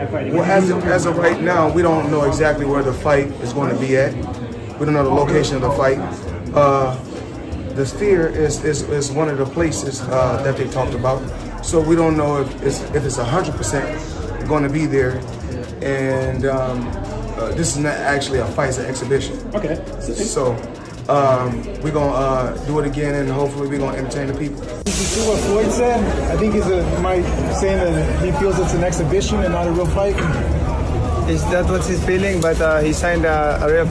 Well, as of right now, we don't know exactly where the fight is going to be at. We don't know the location of the fight. The Sphere is one of the places that they talked about. So we don't know if it's 100% going to be there. And this is not actually a fight, it's an exhibition. Okay. So we're going to do it again, and hopefully we're going to entertain the people. Did you see what Floyd said? I think he's saying that he feels it's an exhibition and not a real fight. Is that what he's feeling? But he signed a real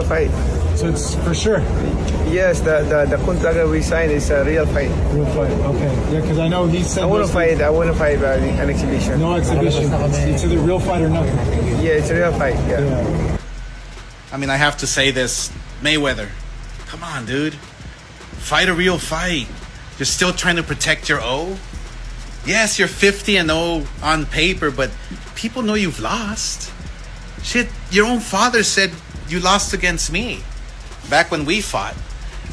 fight. So it's for sure? Yes, the contract that we signed is a real fight. Real fight, okay. Yeah, I know he said... I want to fight an exhibition. No exhibition. It's either real fight or nothing. Yeah, it's a real fight, yeah. I mean, I have to say this. Mayweather, come on, dude. Fight a real fight. You're still trying to protect your O? Yes, you're 50-0 on paper, but people know you've lost. Shit, your own father said you lost against me back when we fought.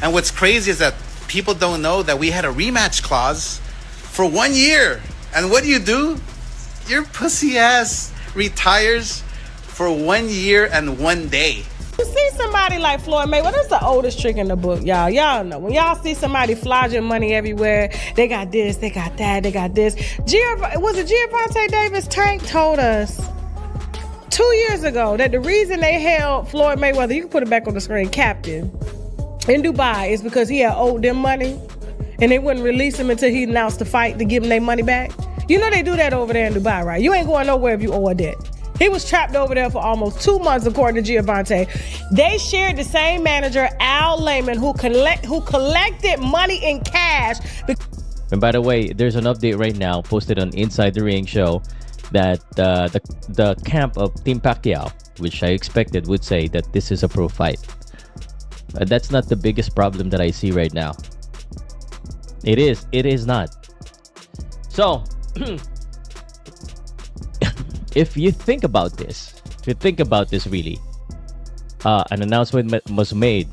And what's crazy is that people don't know that we had a rematch clause for 1 year. And what do? Your pussy ass retires for 1 year and 1 day. You see somebody like Floyd Mayweather, that's the oldest trick in the book, y'all. Y'all know. When y'all see somebody flogging money everywhere, they got this, they got that, they got this. Was it Gervonta Davis? Tank told us 2 years ago that the reason they held Floyd Mayweather, you can put it back on the screen, captain, in Dubai is because he had owed them money and they wouldn't release him until he announced the fight to give them their money back. You know they do that over there in Dubai, right? You ain't going nowhere if you owe a debt. He was trapped over there for almost 2 months, according to Gervonta. They shared the same manager, Al Layman, who collected money in cash. And by the way, there's an update right now posted on Inside the Ring show that the camp of Team Pacquiao, which I expected would say that this is a pro fight. That's not the biggest problem that I see right now. It is not. So, if you think about this really, an announcement was made.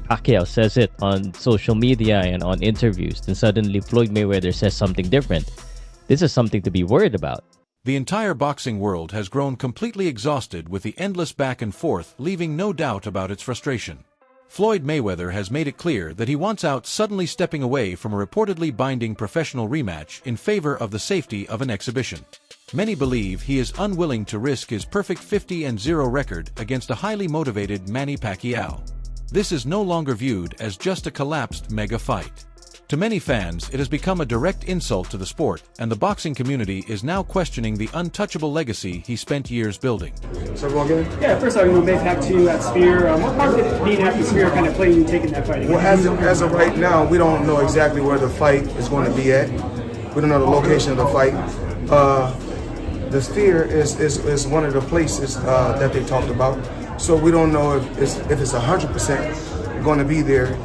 Pacquiao says it on social media and on interviews. Then suddenly Floyd Mayweather says something different. This is something to be worried about. The entire boxing world has grown completely exhausted with the endless back and forth, leaving no doubt about its frustration. Floyd Mayweather has made it clear that he wants out, suddenly stepping away from a reportedly binding professional rematch in favor of the safety of an exhibition. Many believe he is unwilling to risk his perfect 50-0 record against a highly motivated Manny Pacquiao. This is no longer viewed as just a collapsed mega fight. To many fans, it has become a direct insult to the sport, and the boxing community is now questioning the untouchable legacy he spent years building. So go again? Yeah, first I'm going to make back to you at Sphere. What part did being at the Sphere kind of play you taking that fight? Well, as of right now, we don't know exactly where the fight is going to be at. We don't know the location of the fight. The Sphere is one of the places that they talked about. So we don't know if it's 100% going to be there.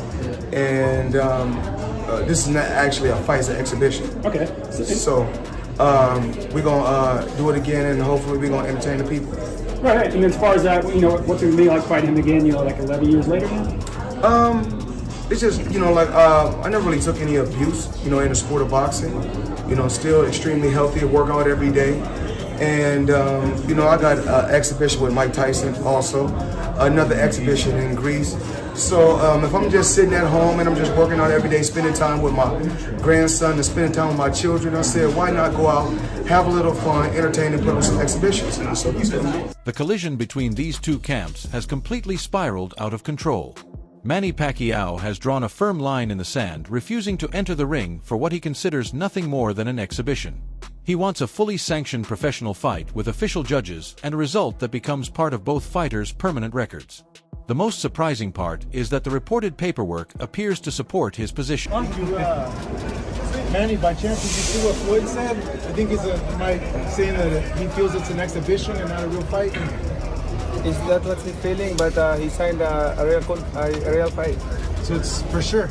And this is not actually a fight, it's an exhibition. Okay. So we're going to do it again, and hopefully we're going to entertain the people. Right. And as far as that, what's it going to be like fighting him again, like 11 years later now? It's just, I never really took any abuse, in the sport of boxing. Still extremely healthy, work out every day. And, I got an exhibition with Mike Tyson also, another exhibition in Greece. So if I'm just sitting at home and I'm just working out every day, spending time with my grandson and spending time with my children, I said, why not go out, have a little fun, entertain, and put on some exhibitions. So the collision between these two camps has completely spiraled out of control. Manny Pacquiao has drawn a firm line in the sand, refusing to enter the ring for what he considers nothing more than an exhibition. He wants a fully sanctioned professional fight with official judges and a result that becomes part of both fighters' permanent records. The most surprising part is that the reported paperwork appears to support his position. Manny, by chance, did you see what Floyd said? I think he's saying that he feels it's an exhibition and not a real fight. Is that what he's feeling? But he signed a real fight. So it's for sure?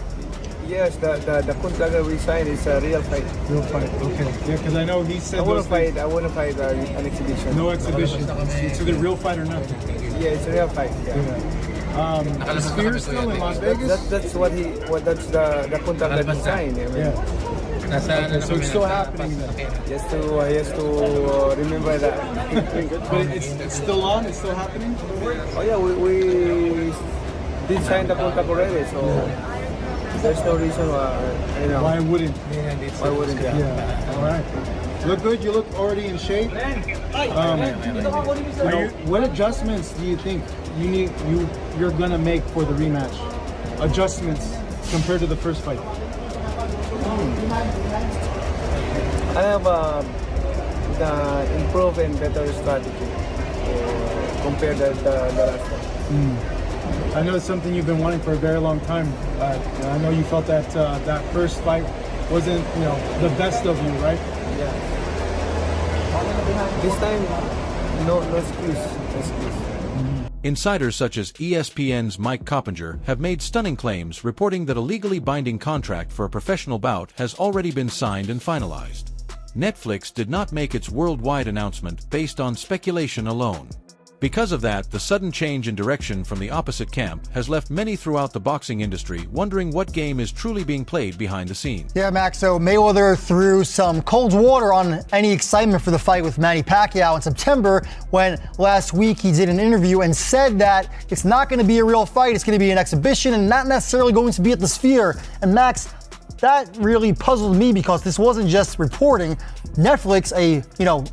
Yes, the contract that we signed is a real fight. Real fight, okay. Yeah, because I know he said I want to fight an exhibition. No exhibition. It's either real fight or nothing. Yeah, it's a real fight. The Sphere still in Las Vegas? That's the contract that he signed. Okay, so it's still happening then. Just to remember that. But it's still on? It's still happening? Oh yeah, we did sign the contract already, so there's no reason why. Why wouldn't? Why wouldn't? Yeah. All right. Look good. You look already in shape. What adjustments do you think you're gonna make for the rematch? Adjustments compared to the first fight. I have the improved and better strategy compared to the last one. I know it's something you've been wanting for a very long time. I know you felt that that first fight wasn't, the best of you, right? Yeah. This time, no excuse. No excuse. Insiders such as ESPN's Mike Coppinger have made stunning claims reporting that a legally binding contract for a professional bout has already been signed and finalized. Netflix did not make its worldwide announcement based on speculation alone. Because of that, the sudden change in direction from the opposite camp has left many throughout the boxing industry wondering what game is truly being played behind the scenes. Yeah, Max, so Mayweather threw some cold water on any excitement for the fight with Manny Pacquiao in September when last week he did an interview and said that it's not going to be a real fight, it's going to be an exhibition and not necessarily going to be at the Sphere. And Max, that really puzzled me because this wasn't just reporting. Netflix, a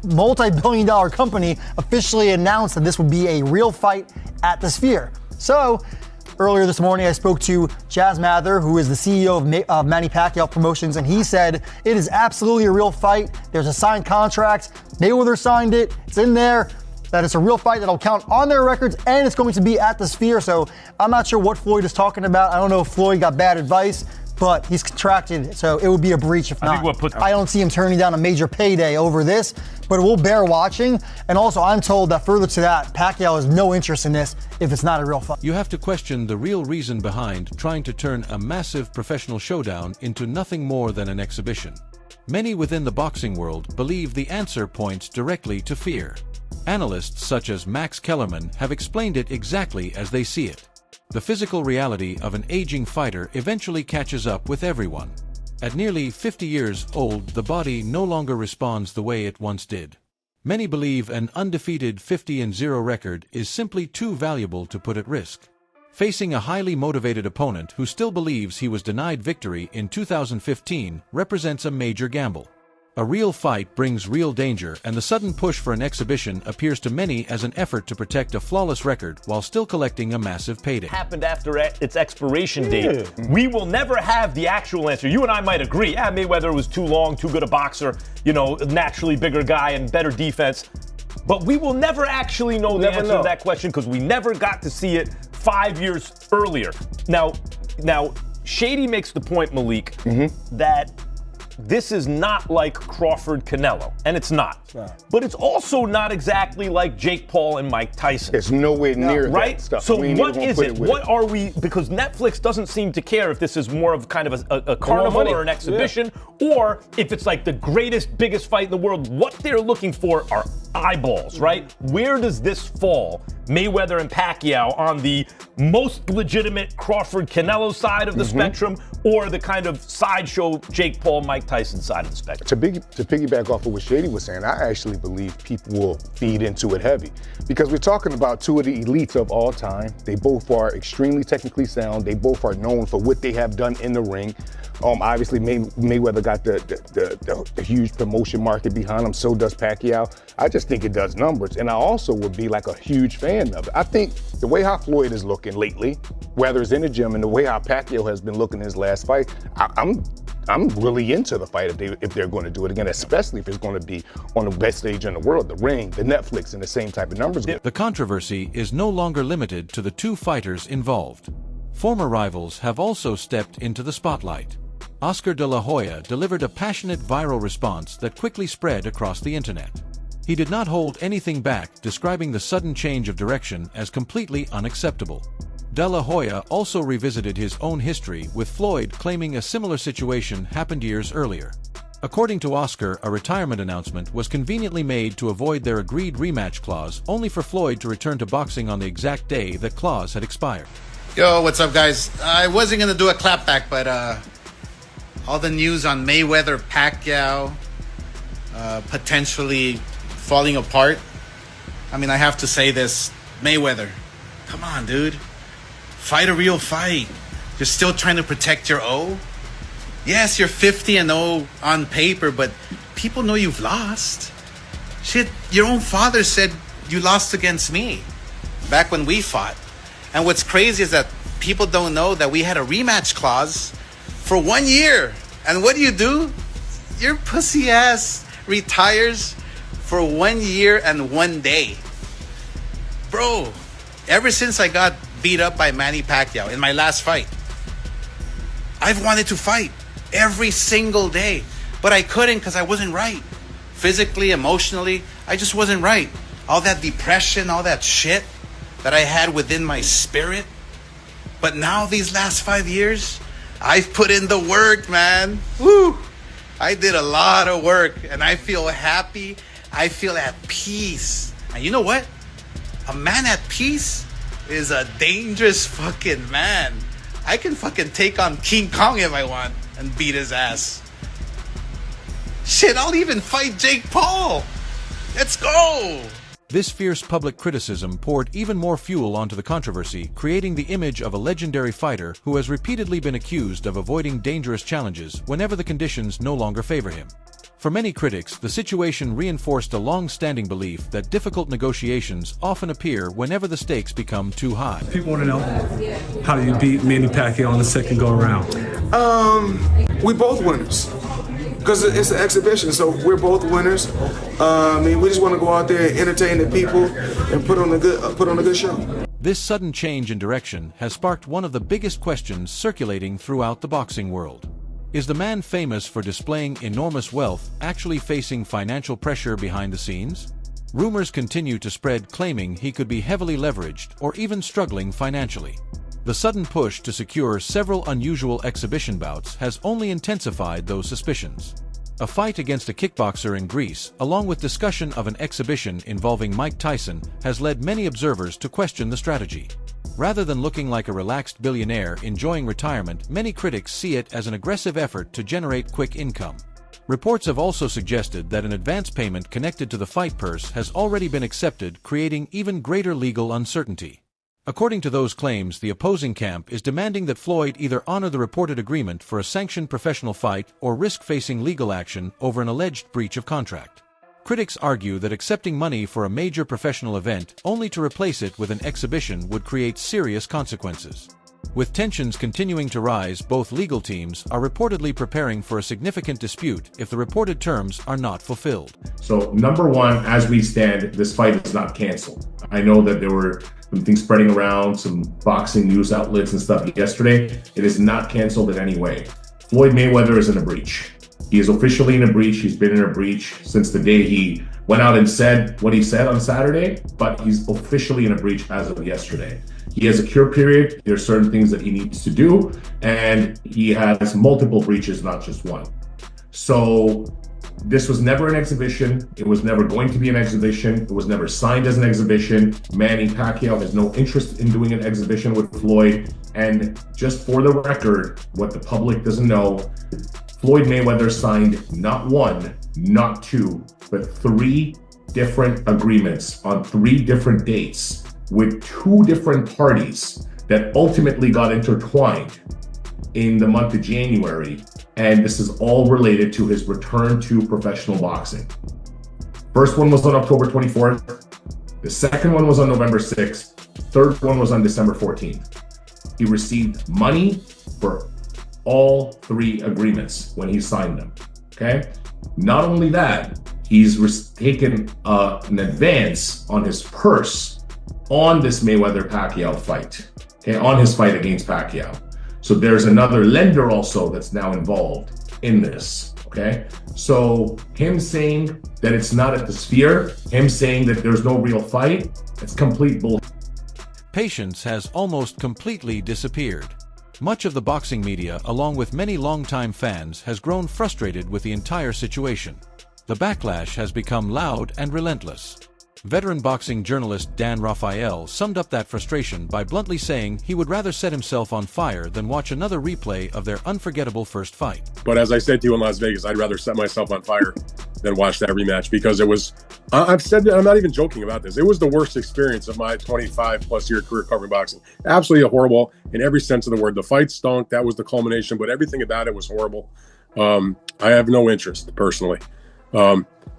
multi-billion-dollar company, officially announced that this would be a real fight at the Sphere. So earlier this morning, I spoke to Jazz Mather, who is the CEO of Manny Pacquiao Promotions, and he said it is absolutely a real fight. There's a signed contract. Mayweather signed it. It's in there. That it's a real fight that'll count on their records, and it's going to be at the Sphere. So I'm not sure what Floyd is talking about. I don't know if Floyd got bad advice, but he's contracted, so it would be a breach if not. I don't see him turning down a major payday over this, but we'll bear watching. And also, I'm told that further to that, Pacquiao has no interest in this if it's not a real fight. You have to question the real reason behind trying to turn a massive professional showdown into nothing more than an exhibition. Many within the boxing world believe the answer points directly to fear. Analysts such as Max Kellerman have explained it exactly as they see it. The physical reality of an aging fighter eventually catches up with everyone. At nearly 50 years old, the body no longer responds the way it once did. Many believe an undefeated 50-0 record is simply too valuable to put at risk. Facing a highly motivated opponent who still believes he was denied victory in 2015 represents a major gamble. A real fight brings real danger, and the sudden push for an exhibition appears to many as an effort to protect a flawless record while still collecting a massive payday. Happened after its expiration date. We will never have the actual answer. You and I might agree, Mayweather was too long, too good a boxer, naturally bigger guy and better defense. But we will never actually know the answer to that question because we never got to see it 5 years earlier. Now, Shady makes the point, Malik, that this is not like Crawford-Canelo, and it's not. But it's also not exactly like Jake Paul and Mike Tyson. It's nowhere near that stuff. So what is it? What are we, because Netflix doesn't seem to care if this is more of kind of a carnival or an exhibition, or if it's like the greatest, biggest fight in the world. What they're looking for are eyeballs, right? Where does this fall, Mayweather and Pacquiao, on the most legitimate Crawford-Canelo side of the spectrum, or the kind of sideshow Jake Paul, Mike Tyson side of the spectrum? To piggyback off of what Shady was saying, I actually believe people will feed into it heavy because we're talking about two of the elites of all time. They both are extremely technically sound. They both are known for what they have done in the ring. Obviously, Mayweather got the huge promotion market behind him. So does Pacquiao. I just think it does numbers, and I also would be like a huge fan of it. I think the way how Floyd is looking lately, whether it's in the gym, and the way how Pacquiao has been looking in his last fight, I'm really into the fight if they're going to do it again, especially if it's going to be on the best stage in the world, the ring, the Netflix, and the same type of numbers. The controversy is no longer limited to the two fighters involved. Former rivals have also stepped into the spotlight. Oscar de la Hoya delivered a passionate viral response that quickly spread across the internet. He did not hold anything back, describing the sudden change of direction as completely unacceptable. De La Hoya also revisited his own history, with Floyd claiming a similar situation happened years earlier. According to Oscar, a retirement announcement was conveniently made to avoid their agreed rematch clause, only for Floyd to return to boxing on the exact day that clause had expired. Yo, what's up, guys? I wasn't going to do a clapback, but all the news on Mayweather, Pacquiao, potentially falling apart. I mean, I have to say this, Mayweather, come on, dude. Fight a real fight. You're still trying to protect your O. Yes, you're 50-0 on paper, but people know you've lost. Shit, your own father said you lost against me back when we fought. And what's crazy is that people don't know that we had a rematch clause for 1 year. And what do? Your pussy ass retires for 1 year and 1 day. Bro, ever since I got beat up by Manny Pacquiao in my last fight, I've wanted to fight every single day, but I couldn't because I wasn't right. Physically, emotionally, I just wasn't right. All that depression, all that shit that I had within my spirit. But now, these last 5 years, I've put in the work, man. Woo! I did a lot of work, and I feel happy. I feel at peace. And you know what? A man at peace is a dangerous fucking man. I can fucking take on King Kong if I want and beat his ass. Shit, I'll even fight Jake Paul. Let's go. This fierce public criticism poured even more fuel onto the controversy, creating the image of a legendary fighter who has repeatedly been accused of avoiding dangerous challenges whenever the conditions no longer favor him. For many critics, the situation reinforced a long-standing belief that difficult negotiations often appear whenever the stakes become too high. People want to know, how do you beat Manny Pacquiao on the second go-around? We both winners. Because it's an exhibition, so we're both winners. I mean, we just want to go out there and entertain the people and put on a good show. This sudden change in direction has sparked one of the biggest questions circulating throughout the boxing world. Is the man famous for displaying enormous wealth actually facing financial pressure behind the scenes? Rumors continue to spread claiming he could be heavily leveraged or even struggling financially. The sudden push to secure several unusual exhibition bouts has only intensified those suspicions. A fight against a kickboxer in Greece, along with discussion of an exhibition involving Mike Tyson, has led many observers to question the strategy. Rather than looking like a relaxed billionaire enjoying retirement, many critics see it as an aggressive effort to generate quick income. Reports have also suggested that an advance payment connected to the fight purse has already been accepted, creating even greater legal uncertainty. According to those claims, the opposing camp is demanding that Floyd either honor the reported agreement for a sanctioned professional fight or risk facing legal action over an alleged breach of contract. Critics argue that accepting money for a major professional event only to replace it with an exhibition would create serious consequences. With tensions continuing to rise, both legal teams are reportedly preparing for a significant dispute if the reported terms are not fulfilled. So, number one, as we stand, this fight is not canceled. I know that there were some things spreading around, some boxing news outlets and stuff yesterday. It is not canceled in any way. Floyd Mayweather is in a breach. He is officially in a breach. He's been in a breach since the day he went out and said what he said on Saturday, but he's officially in a breach as of yesterday. He has a cure period. There are certain things that he needs to do, and he has multiple breaches, not just one. So this was never an exhibition. It was never going to be an exhibition. It was never signed as an exhibition. Manny Pacquiao has no interest in doing an exhibition with Floyd. And just for the record, what the public doesn't know, Floyd Mayweather signed not one, not two, but 3 different agreements on 3 different dates with 2 different parties that ultimately got intertwined in the month of January. And this is all related to his return to professional boxing. First one was on October 24th. The second one was on November 6th. Third one was on December 14th. He received money for all 3 agreements when he signed them, okay? Not only that, he's taken an advance on his purse on this Mayweather-Pacquiao fight, okay, on his fight against Pacquiao. So there's another lender also that's now involved in this, okay? So him saying that it's not at the Sphere, him saying that there's no real fight, it's complete bullshit. Patience has almost completely disappeared. Much of the boxing media, along with many longtime fans, has grown frustrated with the entire situation. The backlash has become loud and relentless. Veteran boxing journalist Dan Rafael summed up that frustration by bluntly saying he would rather set himself on fire than watch another replay of their unforgettable first fight. But as I said to you in Las Vegas, I'd rather set myself on fire than watch that rematch, because it was, I've said that, I'm not even joking about this, it was the worst experience of my 25-plus year career covering boxing. Absolutely horrible in every sense of the word. The fight stunk, that was the culmination, but everything about it was horrible. I have no interest, personally.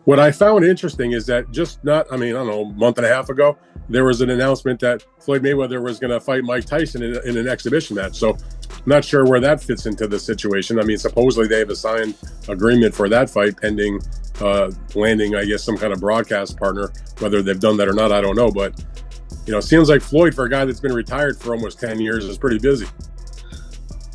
What I found interesting is that I don't know, a month and a half ago, there was an announcement that Floyd Mayweather was going to fight Mike Tyson in an exhibition match. So I'm not sure where that fits into the situation. I mean, supposedly they have a signed agreement for that fight pending landing, I guess, some kind of broadcast partner. Whether they've done that or not, I don't know. But, it seems like Floyd, for a guy that's been retired for almost 10 years, is pretty busy.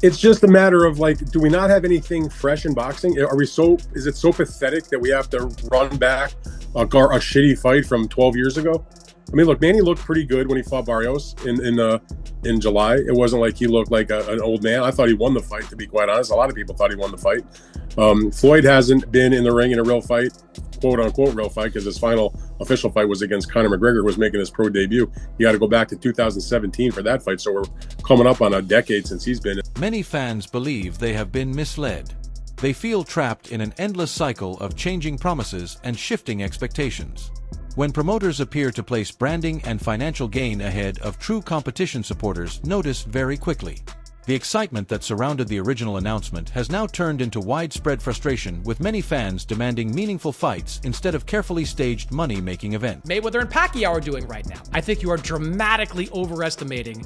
It's just a matter of, do we not have anything fresh in boxing? Is it so pathetic that we have to run back a shitty fight from 12 years ago? I mean, look, Manny looked pretty good when he fought Barrios in July. It wasn't like he looked like an old man. I thought he won the fight, to be quite honest. A lot of people thought he won the fight. Floyd hasn't been in the ring in a real fight, quote unquote real fight, because his final official fight was against Conor McGregor, who was making his pro debut. You got to go back to 2017 for that fight. So we're coming up on a decade since he's been. Many fans believe they have been misled. They feel trapped in an endless cycle of changing promises and shifting expectations. When promoters appear to place branding and financial gain ahead of true competition, supporters notice very quickly. The excitement that surrounded the original announcement has now turned into widespread frustration, with many fans demanding meaningful fights instead of carefully staged money-making events. Mayweather and Pacquiao are doing right now. I think you are dramatically overestimating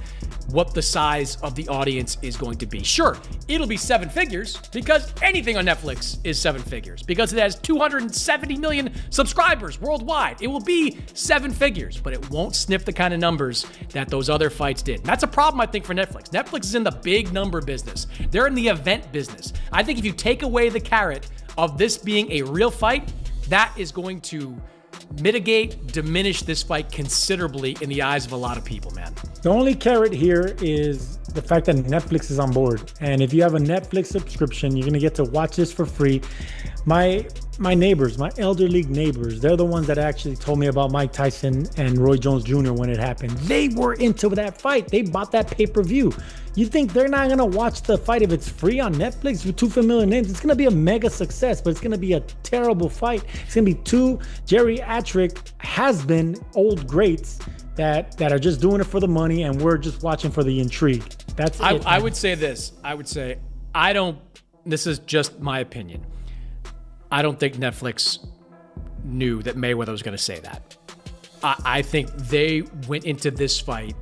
what the size of the audience is going to be. Sure, it'll be 7 figures, because anything on Netflix is 7 figures, because it has 270 million subscribers worldwide. It will be 7 figures, but it won't sniff the kind of numbers that those other fights did. And that's a problem, I think, for Netflix. Netflix is in the big number business. They're in the event business. I think if you take away the carrot of this being a real fight, that is going to diminish this fight considerably in the eyes of a lot of people, man. The only carrot here is the fact that Netflix is on board. And if you have a Netflix subscription, you're going to get to watch this for free. My neighbors, my elderly neighbors, they're the ones that actually told me about Mike Tyson and Roy Jones Jr. when it happened. They were into that fight. They bought that pay-per-view. You think they're not going to watch the fight if it's free on Netflix with 2 familiar names? It's going to be a mega success, but it's going to be a terrible fight. It's going to be 2 geriatric has-been old greats that are just doing it for the money, and we're just watching for the intrigue. That's it. I would say this. This is just my opinion. I don't think Netflix knew that Mayweather was going to say that. I think they went into this fight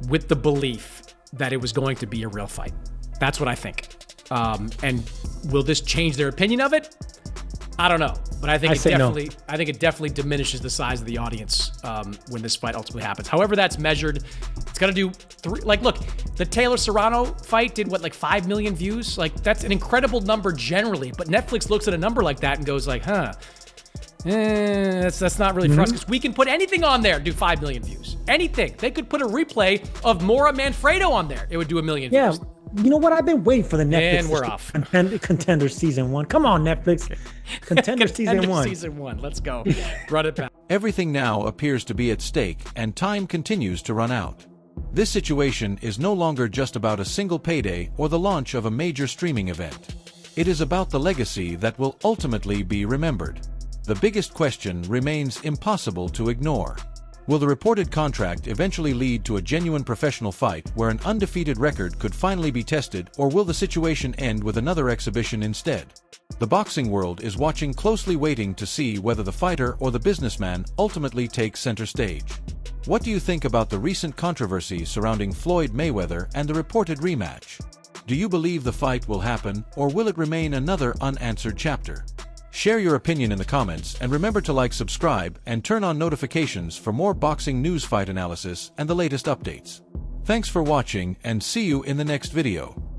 with the belief that it was going to be a real fight. That's what I think. And will this change their opinion of it? I don't know, but I think it definitely diminishes the size of the audience when this fight ultimately happens. However that's measured, it's gonna do 3. Look, the Taylor Serrano fight did 5 million views? That's an incredible number generally, but Netflix looks at a number like that and goes that's not really for us, because we can put anything on there, do 5 million views. Anything. They could put a replay of Mora Manfredo on there. It would do 1 million views. You know what? I've been waiting for the Netflix. And we're off. Contender Season 1. Come on, Netflix. Contender Season 1. Season 1. Let's go. Run it back. Everything now appears to be at stake, and time continues to run out. This situation is no longer just about a single payday or the launch of a major streaming event. It is about the legacy that will ultimately be remembered. The biggest question remains impossible to ignore. Will the reported contract eventually lead to a genuine professional fight where an undefeated record could finally be tested, or will the situation end with another exhibition instead? The boxing world is watching closely, waiting to see whether the fighter or the businessman ultimately takes center stage. What do you think about the recent controversy surrounding Floyd Mayweather and the reported rematch? Do you believe the fight will happen, or will it remain another unanswered chapter? Share your opinion in the comments, and remember to like, subscribe, and turn on notifications for more boxing news, fight analysis, and the latest updates. Thanks for watching, and see you in the next video.